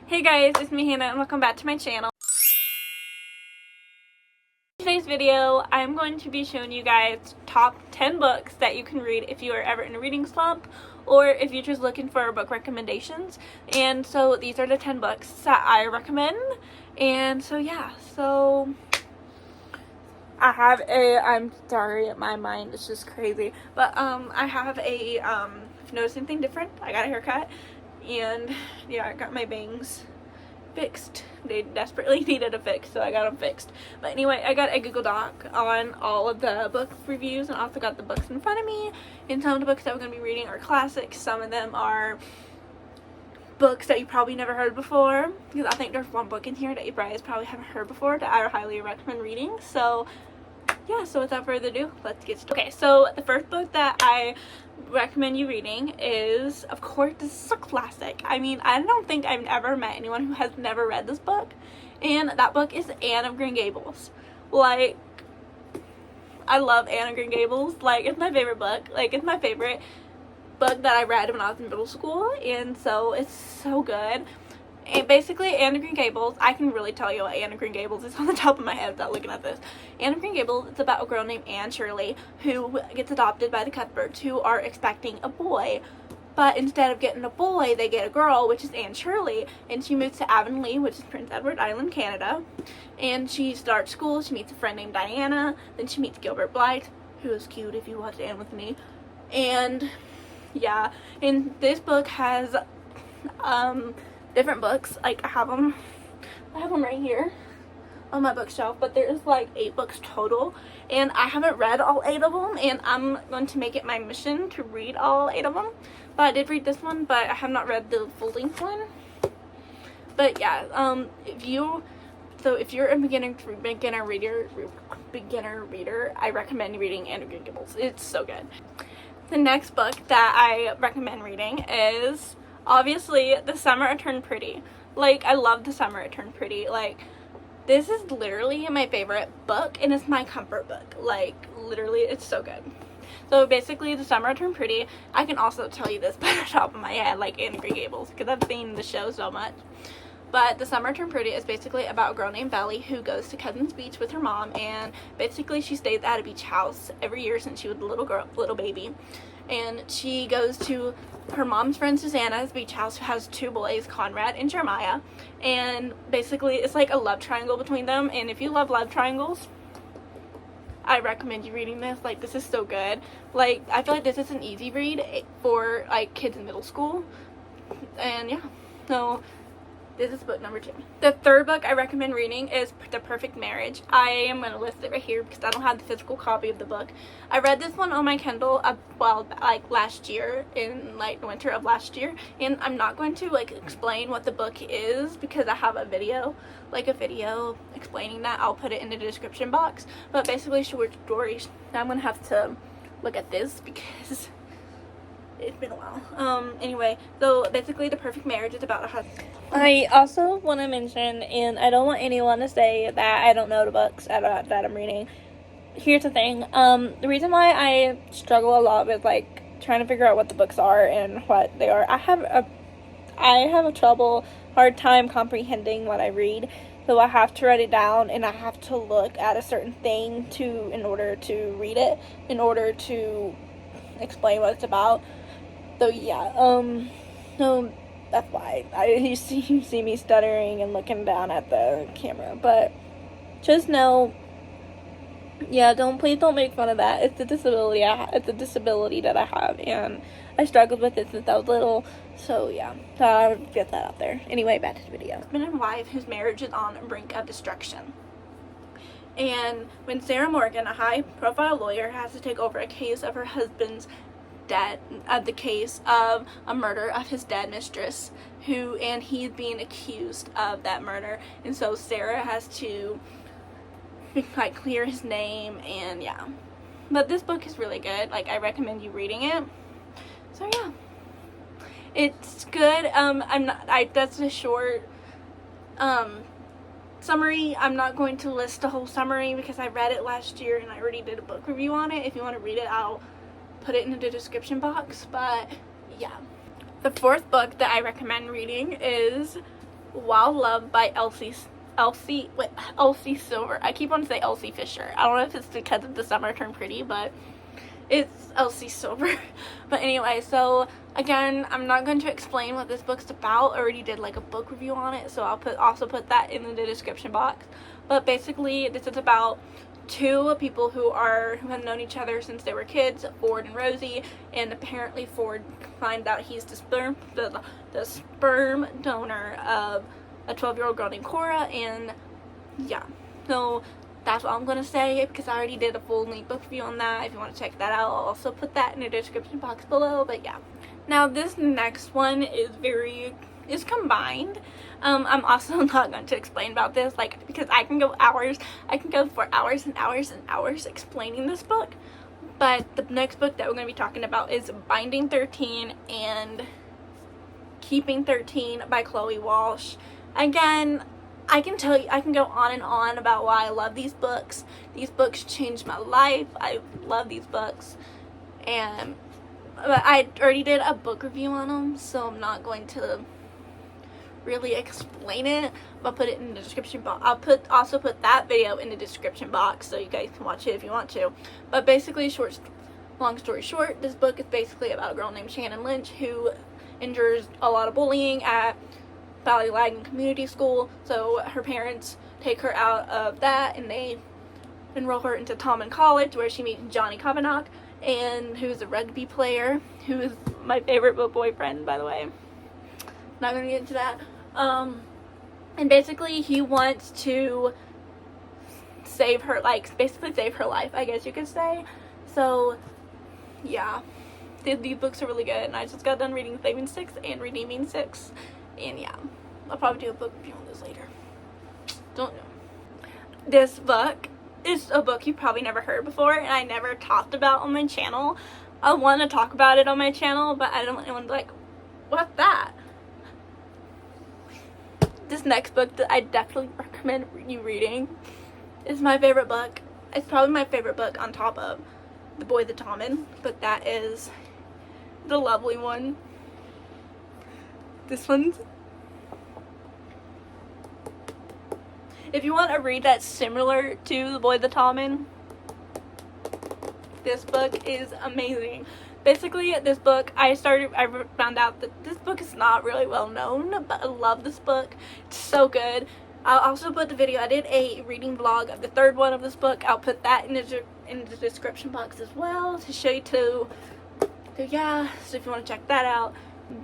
Hey guys, it's me Hannah and welcome back to my channel. In today's video, I'm going to be showing you guys top 10 books that you can read if you are ever in a reading slump or if you're just looking for book recommendations. And so these are the 10 books that I recommend. And so yeah, so I have I'm sorry, my mind is just crazy, but I have a if you notice anything different, I got a haircut, and yeah, I got my bangs fixed. They desperately needed a fix, so I got them fixed. But anyway, I got a Google Doc on all of the book reviews, and also got the books in front of me. And some of the books that we're going to be reading are classics. Some of them are books that you probably never heard before, because I think there's one book in here that you guys probably haven't heard before that I highly recommend reading. So yeah, so without further ado, let's get started. Okay, so the first book that I recommend you reading is, of course, this is a classic. I mean, I don't think I've ever met anyone who has never read this book, and that book is Anne of Green Gables. Like, I love Anne of Green Gables. Like, it's my favorite book. Like, it's my favorite book that I read when I was in middle school, and so it's so good. And basically, Anne of Green Gables, I can really tell you what Anne of Green Gables is on the top of my head without looking at this. Anne of Green Gables, it's about a girl named Anne Shirley who gets adopted by the Cuthberts, who are expecting a boy. But instead of getting a boy, they get a girl, which is Anne Shirley, and she moves to Avonlea, which is Prince Edward Island, Canada. And she starts school, she meets a friend named Diana, then she meets Gilbert Blythe, who is cute if you watched Anne with me. And yeah, and this book has different books. Like, I have them right here on my bookshelf, but there's like 8 books total, and I haven't read all 8 of them, and I'm going to make it my mission to read all 8 of them. But I did read this one, but I have not read the full-length one. But yeah, if you're a beginner reader, I recommend reading Anne of Green Gables. It's so good. The next book that I recommend reading is obviously The Summer It Turned Pretty. Like, I love The Summer It Turned Pretty. Like, this is literally my favorite book, and it's my comfort book. Like, literally, it's so good. So basically, The Summer It Turned Pretty, I can also tell you this by the top of my head, like Anne of Green Gables, because I've seen the show so much. But The Summer It Turned Pretty is basically about a girl named Belly who goes to Cousins Beach with her mom, and basically she stays at a beach house every year since she was a little baby. And she goes to her mom's friend Susanna's beach house, who has 2 boys, Conrad and Jeremiah. And basically it's like a love triangle between them, and if you love love triangles, I recommend you reading this. Like, this is so good. Like, I feel like this is an easy read for like kids in middle school. And yeah, so this is book number 2. The third book I recommend reading is The Perfect Marriage. I am going to list it right here because I don't have the physical copy of the book. I read this one on my Kindle like last year, in like the winter of last year, and I'm not going to like explain what the book is because I have a video explaining that. I'll put it in the description box. But basically, short stories. I'm going to have to look at this because it's been a while. Anyway, so basically The Perfect Marriage is about a husband. I also want to mention, and I don't want anyone to say that I don't know the books that I'm reading. Here's the thing. The reason why I struggle a lot with like trying to figure out what the books are and what they are, I have a hard time comprehending what I read. So I have to write it down, and I have to look at a certain thing in order to read it, in order to explain what it's about. So yeah, so that's why you see me stuttering and looking down at the camera. But just know, yeah, please don't make fun of that. It's a disability. It's a disability that I have, and I struggled with it since I was little. So yeah, I'll get that out there. Anyway, back to the video. Husband and wife whose marriage is on the brink of destruction. And when Sarah Morgan, a high-profile lawyer, has to take over a case of her husband's the case of a murder of his dead mistress, and he's being accused of that murder, and so Sarah has to like clear his name, and yeah. But this book is really good. Like, I recommend you reading it. So yeah, it's good. That's a short summary. I'm not going to list the whole summary because I read it last year and I already did a book review on it. If you want to read it, I'll put it in the description box. But yeah, the fourth book that I recommend reading is Wild Love by Elsie Silver. I keep wanting to say Elsie Fisher. I don't know if it's because of the summer turned pretty, but it's Elsie Silver. But anyway, so again, I'm not going to explain what this book's about. I already did like a book review on it, so I'll also put that in the description box. But basically, this is about two people who have known each other since they were kids, Ford and Rosie, and apparently Ford finds out he's the sperm donor of a 12-year-old girl named Cora, and yeah, so that's all I'm going to say, because I already did a full length book review on that. If you want to check that out, I'll also put that in the description box below. But yeah, now this next one is combined. I'm also not going to explain about this, like, because I can go for hours and hours and hours explaining this book. But the next book that we're going to be talking about is Binding 13 and Keeping 13 by Chloe Walsh. Again, I can go on and on about why I love these books. These books changed my life. I love these books. But I already did a book review on them, so I'm not going to really explain it. I'll put it in the description box. I'll also put that video in the description box so you guys can watch it if you want to. But basically, long story short, this book is basically about a girl named Shannon Lynch who endures a lot of bullying at Valley Lagan Community School. So her parents take her out of that and they enroll her into Tommen College, where she meets Johnny Kavanagh, and who's a rugby player, who is my favorite boyfriend, by the way. Not gonna get into that. And basically he wants to save her, basically save her life, I guess you could say. So yeah, these books are really good, and I just got done reading Saving 6 and Redeeming 6, and yeah, I'll probably do a book review on this later. Don't know. This book is a book you've probably never heard before, and I never talked about on my channel. I want to talk about it on my channel, but I don't want anyone to be like, what's that? This next book that I definitely recommend you reading is my favorite book. It's probably my favorite book on top of The Boy the Tommen, but that is the lovely one. This one's, if you want a read that's similar to The Boy the Tommen, this book is amazing. Basically, this book, I found out that this book is not really well known, but I love this book. It's so good. I'll also put the video. I did a reading vlog of the third one of this book. I'll put that in the description box as well to show you too. So yeah, so if you want to check that out.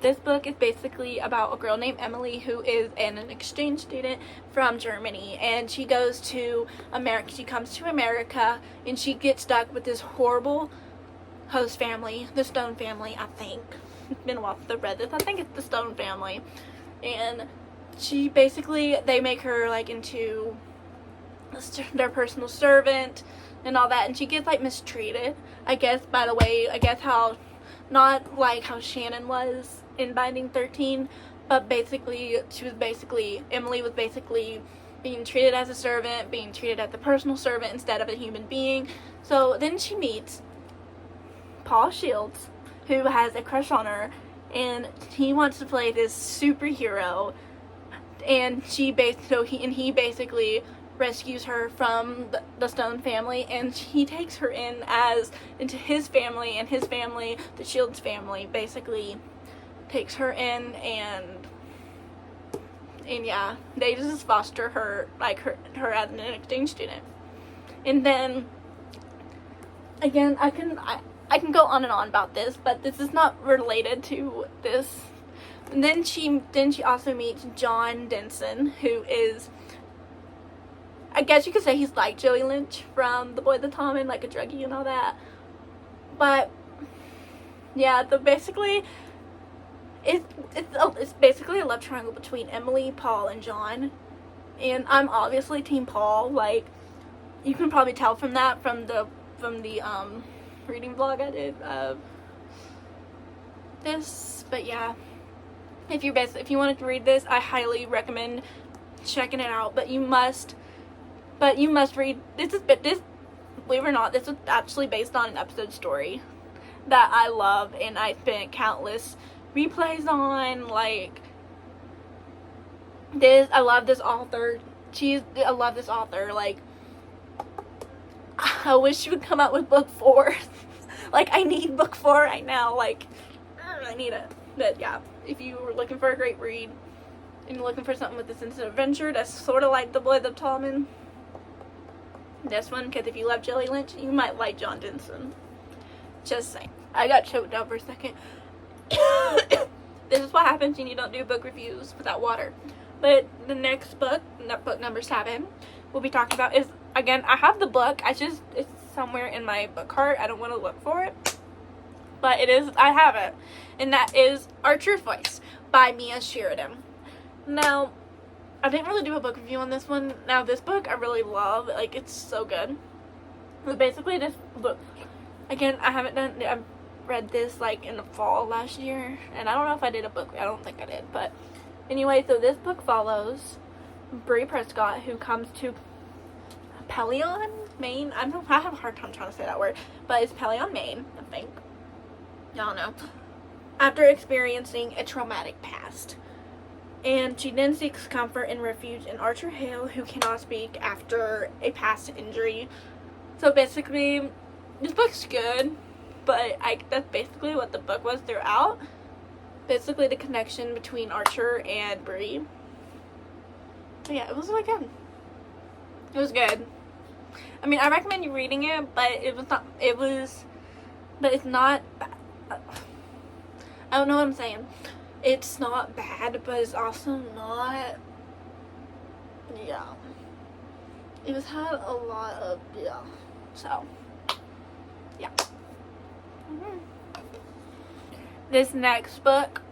This book is basically about a girl named Emily who is an exchange student from Germany, and she goes to America. She comes to America and she gets stuck with this horrible host family, the Stone family, I think. It's been a while since I've read this. I think it's the Stone family. And she basically, they make her into their personal servant and all that, and she gets mistreated, I guess, by the way, how, not like how Shannon was in Binding 13, but basically, Emily was basically being treated as a servant, being treated as a personal servant instead of a human being. So then she meets Paul Shields, who has a crush on her, and he wants to play this superhero, and he basically rescues her from the Stone family, and he takes her into his family, and his family, the Shields family, basically takes her in, and yeah, they just foster her, her as an exchange student. And then again, I can go on and on about this, but this is not related to this. And then she also meets John Denson, who is, I guess you could say he's like Joey Lynch from The Boy the Tommen, like a druggie and all that. But yeah, basically it's basically a love triangle between Emily, Paul, and John. And I'm obviously Team Paul. You can probably tell from that from the reading vlog I did of this. But yeah, if you wanted to read this, I highly recommend checking it out. But you must read this. Believe it or not, this is actually based on an episode story that I love, and I spent countless replays on. I love this author. I love this author. Like, I wish she would come out with book 4. Like, I need book 4 right now. Like, I need it. But yeah, if you were looking for a great read and you're looking for something with a sense of adventure that's sort of like The Boys of Tallman, this one, because if you love Jilly Lynch, you might like John Denson. Just saying. I got choked up for a second. This is what happens when you don't do book reviews without water. But the next book, book number 7, we'll be talking about is, again, I have the book. it's somewhere in my book cart. I don't want to look for it. But I have it. And that is Archer's Voice by Mia Sheridan. Now, I didn't really do a book review on this one. Now, this book I really love. Like, it's so good. But basically, this book, again, I've read this, like, in the fall last year. And I don't know if I did a book. I don't think I did. But anyway, so this book follows Bree Prescott, who comes to Pelion, Maine. I have a hard time trying to say that word. But it's Pelion, Maine, I think. I don't know. After experiencing a traumatic past. And she then seeks comfort and refuge in Archer Hale, who cannot speak after a past injury. So basically, this book's good, but that's basically what the book was throughout. Basically, the connection between Archer and Bree. So yeah, it was really good. It was good. I mean, I recommend you reading it, but but it's not bad. I don't know what I'm saying. It's not bad, but it's also not, yeah. It was had a lot of, yeah. So, yeah. This next book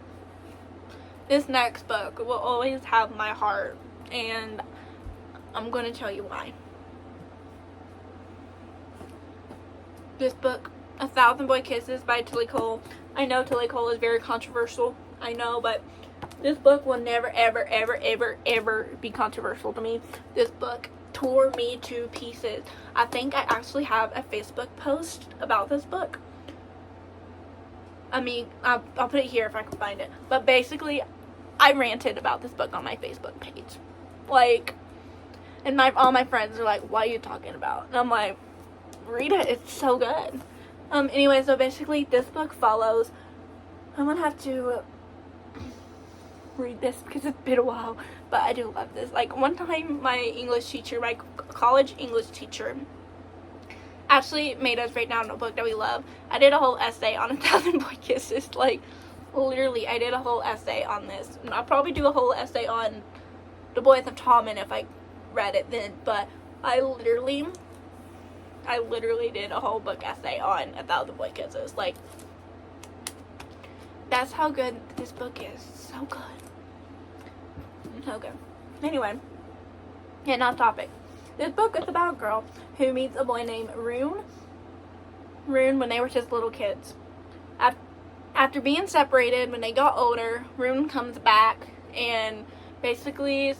will always have my heart, and I'm going to tell you why. This book, 1,000 Boy Kisses by Tilly Cole. I know Tilly Cole is very controversial. I know, but this book will never, ever, ever, ever, ever be controversial to me. This book tore me to pieces. I think I actually have a Facebook post about this book. I mean, I'll put it here if I can find it. But basically, I ranted about this book on my Facebook page. Like, and all my friends are like, what are you talking about? And I'm like, read it. It's so good. Anyway, so basically, this book follows. I'm gonna have to read this because it's been a while, but I do love this. Like, one time, my college English teacher, actually made us write down a book that we love. I did a whole essay on 1,000 Boy Kisses. Like, literally, I did a whole essay on this. And I'll probably do a whole essay on The Boys of Tallman if I read it then. But I literally did a whole book essay on 1,000 Boy Kisses. Like, that's how good this book is. So good. So good. Anyway, getting off topic. This book is about a girl who meets a boy named Rune when they were just little kids. After being separated, when they got older, Rune comes back and basically,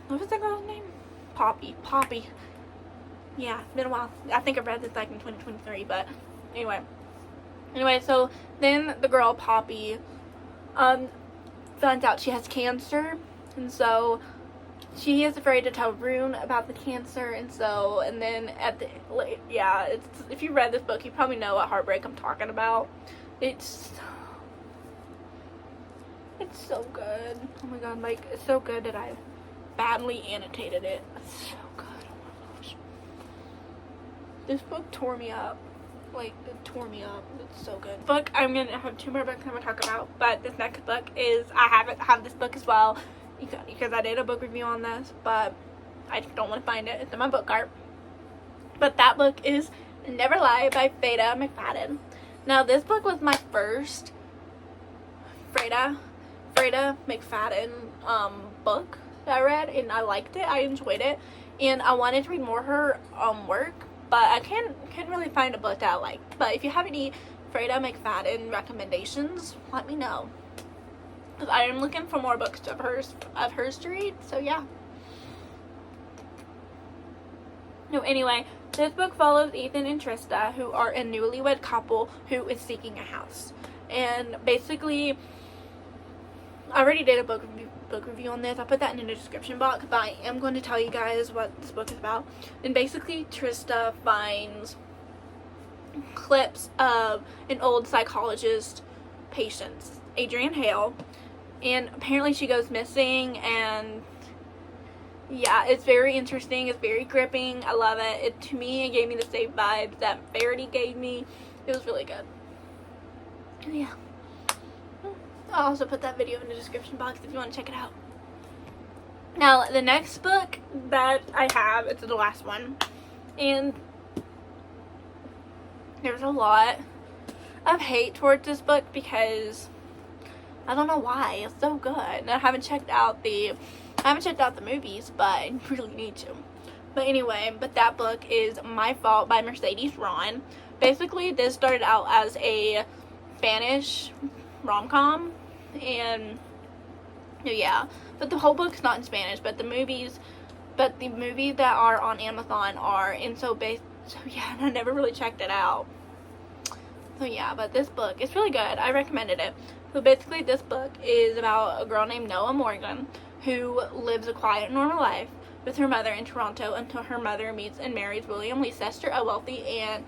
what was that girl's name? Poppy. Yeah, it's been a while. I think I read this like in 2023, but anyway, so then the girl, Poppy, finds out she has cancer, and so she is afraid to tell Rune about the cancer, and then if you read this book, you probably know what heartbreak I'm talking about. It's so good. Oh my god, like, it's so good that I badly annotated it. It's so good. Oh my gosh. This book tore me up. Like, it tore me up. It's so good. I have 2 more books I'm gonna talk about, but this next book is, I have this book as well, because I did a book review on this, but I don't want to find it. It's in my book cart. But that book is Never Lie by Freda McFadden. Now, this book was my first Freda McFadden book that I read, and I liked it. I enjoyed it, and I wanted to read more of her work, but I couldn't really find a book that I liked. But if you have any Freda McFadden recommendations, let me know, because I am looking for more books of hers to read. So yeah. No, anyway, this book follows Ethan and Trista, who are a newlywed couple who is seeking a house. And basically, I already did a book book review on this. I'll put that in the description box, but I am going to tell you guys what this book is about. And basically, Trista finds clips of an old psychologist patient, Adrienne Hale, and apparently she goes missing, and yeah, it's very interesting. It's very gripping. I love it. To me, it gave me the same vibes that Verity gave me. It was really good. Yeah. I'll also put that video in the description box if you want to check it out. Now, the next book that I have, it's the last one, and there's a lot of hate towards this book because I don't know why. It's so good. And I haven't checked out the movies, but I really need to. But anyway, that book is My Fault by Mercedes Ron. Basically, this started out as a Spanish rom-com, and yeah, but the whole book's not in Spanish, but the movies that are on Amazon are, and so yeah, I never really checked it out. So yeah, but this book is really good. I recommended it. So basically, this book is about a girl named Noah Morgan who lives a quiet, normal life with her mother in Toronto until her mother meets and marries William Leicester, a wealthy and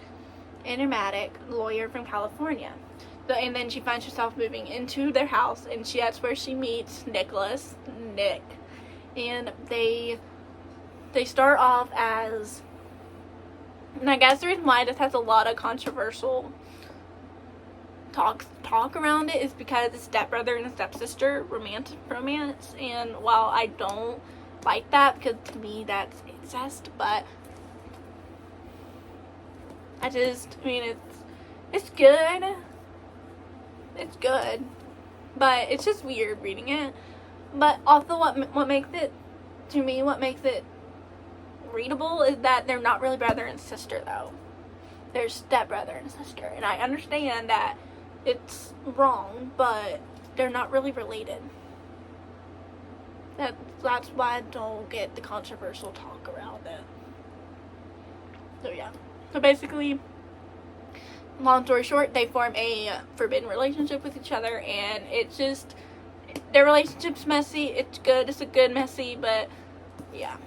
enigmatic lawyer from California. So, and then she finds herself moving into their house, and that's where she meets Nick, and they start off as, and I guess the reason why this has a lot of controversial talk around it is because it's stepbrother and stepsister romance, and while I don't like that because to me that's incest, but I mean it's good. It's good, but it's just weird reading it. But also what makes it readable is that they're not really brother and sister though. They're stepbrother and sister, and I understand that it's wrong, but they're not really related. That's why I don't get the controversial talk around it. So yeah. So basically, long story short, they form a forbidden relationship with each other, and it's just, their relationship's messy. It's good. It's a good messy, but yeah.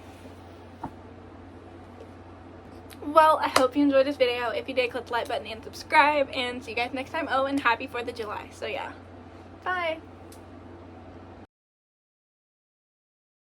Well, I hope you enjoyed this video. If you did, click the like button and subscribe, and see you guys next time. Oh, and happy 4th of July. So yeah. Bye.